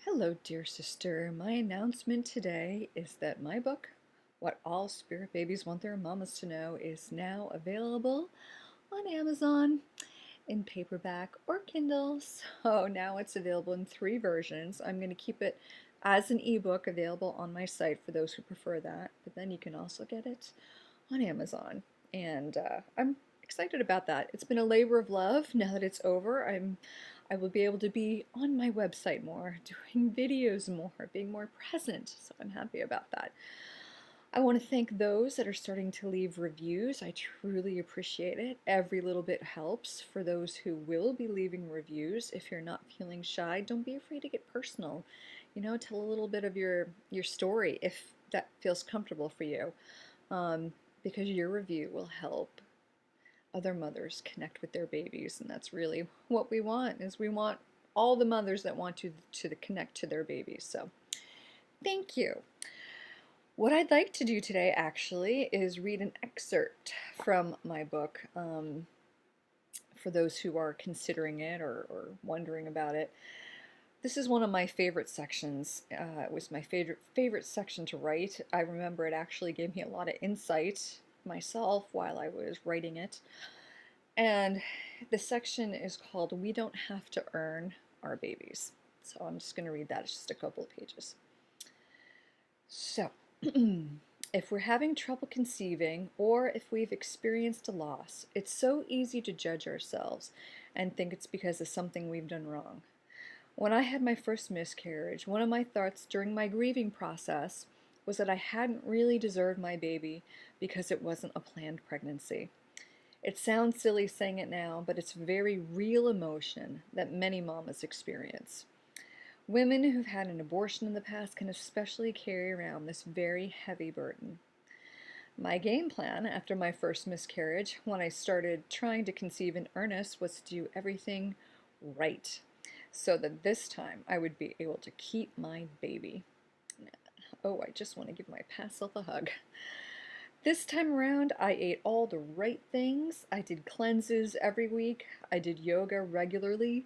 Hello, dear sister. My announcement today is that my book, What All Spirit Babies Want Their Mamas to Know, is now available on Amazon in paperback or Kindle. So now it's available in three versions. I'm going to keep it as an ebook available on my site for those who prefer that, but then you can also get it on Amazon. And I'm excited about that. It's been a labor of love. Now that it's over, I will be able to be on my website more, doing videos more, being more present. So I'm happy about that. I want to thank those that are starting to leave reviews. I truly appreciate it. Every little bit helps. For those who will be leaving reviews, if you're not feeling shy, don't be afraid to get personal. Tell a little bit of your story if that feels comfortable for you, because your review will help other mothers connect with their babies, and that's really what we want. Is we want all the mothers that want to connect to their babies. So thank you. What I'd like to do today actually is read an excerpt from my book, for those who are considering it or wondering about it. This is one of my favorite sections. It was my favorite section to write. I remember it actually gave me a lot of insight myself while I was writing it. And the section is called We Don't Have to Earn Our Babies. So I'm just going to read that. It's just a couple of pages. So, if we're having trouble conceiving or if we've experienced a loss, it's so easy to judge ourselves and think it's because of something we've done wrong. When I had my first miscarriage, one of my thoughts during my grieving process was that I hadn't really deserved my baby because it wasn't a planned pregnancy. It sounds silly saying it now, but it's a very real emotion that many mamas experience. Women who've had an abortion in the past can especially carry around this very heavy burden. My game plan after my first miscarriage, when I started trying to conceive in earnest, was to do everything right, so that this time I would be able to keep my baby. Oh, I just want to give my past self a hug. This time around, I ate all the right things. I did cleanses every week. I did yoga regularly.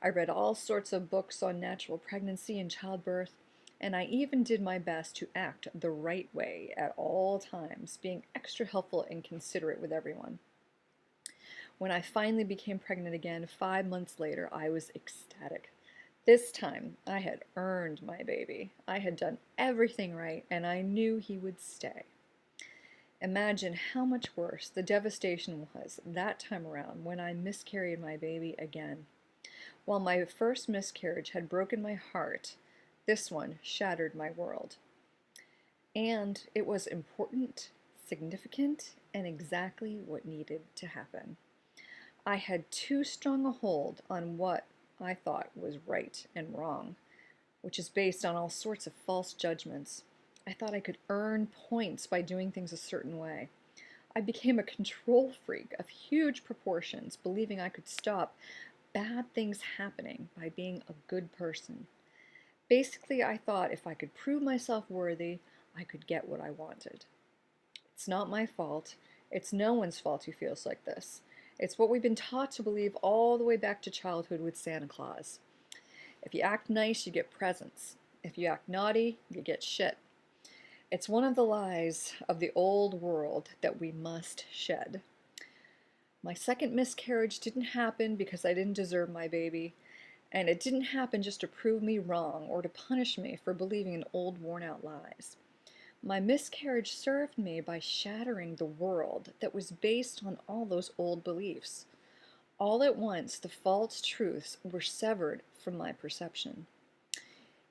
I read all sorts of books on natural pregnancy and childbirth. And I even did my best to act the right way at all times, being extra helpful and considerate with everyone. When I finally became pregnant again 5 months later, I was ecstatic. This time, I had earned my baby. I had done everything right, and I knew he would stay. Imagine how much worse the devastation was that time around when I miscarried my baby again. While my first miscarriage had broken my heart, this one shattered my world. And it was important, significant, and exactly what needed to happen. I had too strong a hold on what I thought was right and wrong, which is based on all sorts of false judgments. I thought I could earn points by doing things a certain way. I became a control freak of huge proportions, believing I could stop bad things happening by being a good person. Basically, I thought if I could prove myself worthy, I could get what I wanted. It's not my fault. It's no one's fault who feels like this. It's what we've been taught to believe all the way back to childhood with Santa Claus. If you act nice, you get presents. If you act naughty, you get shit. It's one of the lies of the old world that we must shed. My second miscarriage didn't happen because I didn't deserve my baby, and it didn't happen just to prove me wrong or to punish me for believing in old worn-out lies. My miscarriage served me by shattering the world that was based on all those old beliefs. All at once, the false truths were severed from my perception.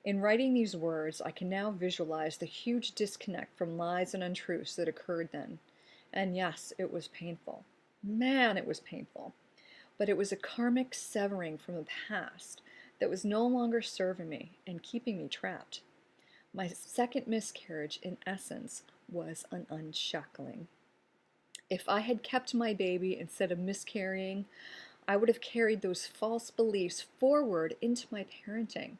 In writing these words, I can now visualize the huge disconnect from lies and untruths that occurred then. And yes, it was painful. Man, it was painful. But it was a karmic severing from the past that was no longer serving me and keeping me trapped. My second miscarriage, in essence, was an unshackling. If I had kept my baby instead of miscarrying, I would have carried those false beliefs forward into my parenting.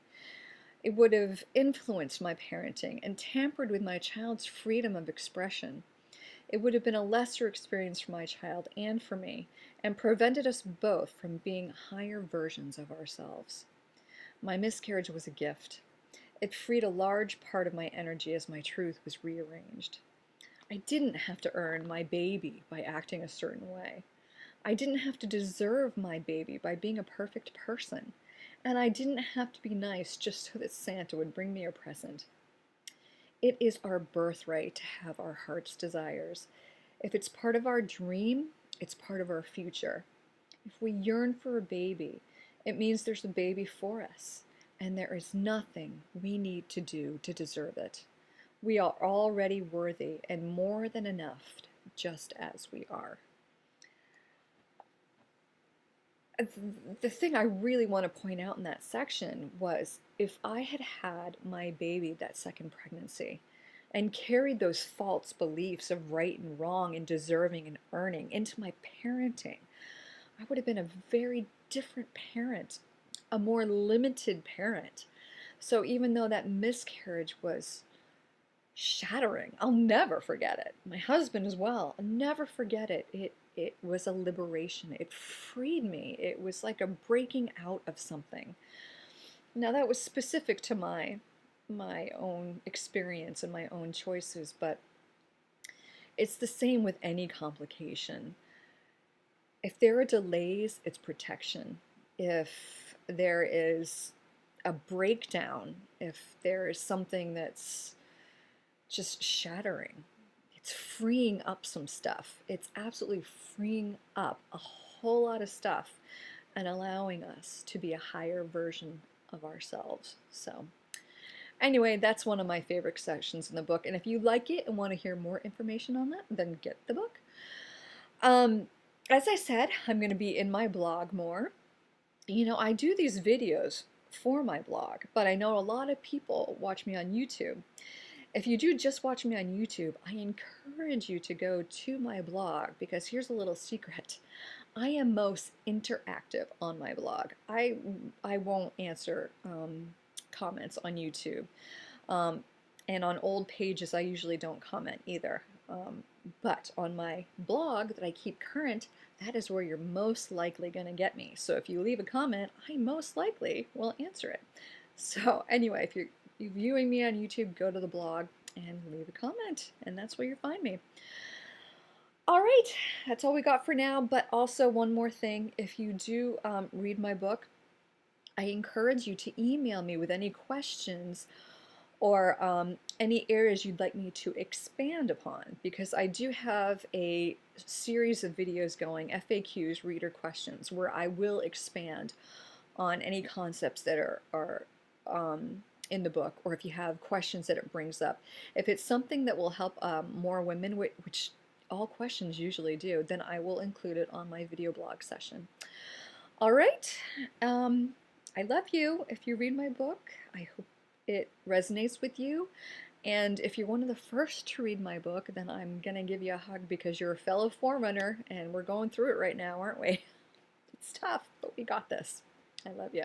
It would have influenced my parenting and tampered with my child's freedom of expression. It would have been a lesser experience for my child and for me, and prevented us both from being higher versions of ourselves. My miscarriage was a gift. It freed a large part of my energy as my truth was rearranged. I didn't have to earn my baby by acting a certain way. I didn't have to deserve my baby by being a perfect person. And I didn't have to be nice just so that Santa would bring me a present. It is our birthright to have our heart's desires. If it's part of our dream, it's part of our future. If we yearn for a baby, it means there's a baby for us, and there is nothing we need to do to deserve it. We are already worthy and more than enough, just as we are. The thing I really want to point out in that section was if I had had my baby that second pregnancy and carried those false beliefs of right and wrong and deserving and earning into my parenting, I would have been a very different parent, a more limited parent. So even though that miscarriage was shattering, I'll never forget it. My husband as well, I'll never forget it. It was a liberation. It freed me. It was like a breaking out of something. Now that was specific to my own experience and my own choices, but it's the same with any complication. If there are delays, it's protection. If there is a breakdown, if there is something that's just shattering, it's freeing up some stuff. It's absolutely freeing up a whole lot of stuff and allowing us to be a higher version of ourselves. So anyway, that's one of my favorite sections in the book. And if you like it and want to hear more information on that, then get the book. As I said, I'm going to be in my blog more. You know, I do these videos for my blog, but I know a lot of people watch me on YouTube. If you do just watch me on YouTube, I encourage you to go to my blog because here's a little secret. I am most interactive on my blog. I won't answer comments on YouTube. And on old pages, I usually don't comment either. But on my blog that I keep current, that is where you're most likely going to get me. So if you leave a comment, I most likely will answer it. So anyway, if you're viewing me on YouTube, go to the blog and leave a comment, and that's where you'll find me. All right, that's all we got for now, but also one more thing. If you do read my book, I encourage you to email me with any questions or any areas you'd like me to expand upon, because I do have a series of videos going, FAQs, reader questions, where I will expand on any concepts that are in the book, or if you have questions that it brings up. If it's something that will help more women, which all questions usually do, then I will include it on my video blog session. All right, I love you. If you read my book, I hope it resonates with you. And if you're one of the first to read my book, then I'm going to give you a hug because you're a fellow forerunner, and we're going through it right now, aren't we? It's tough, but we got this. I love you.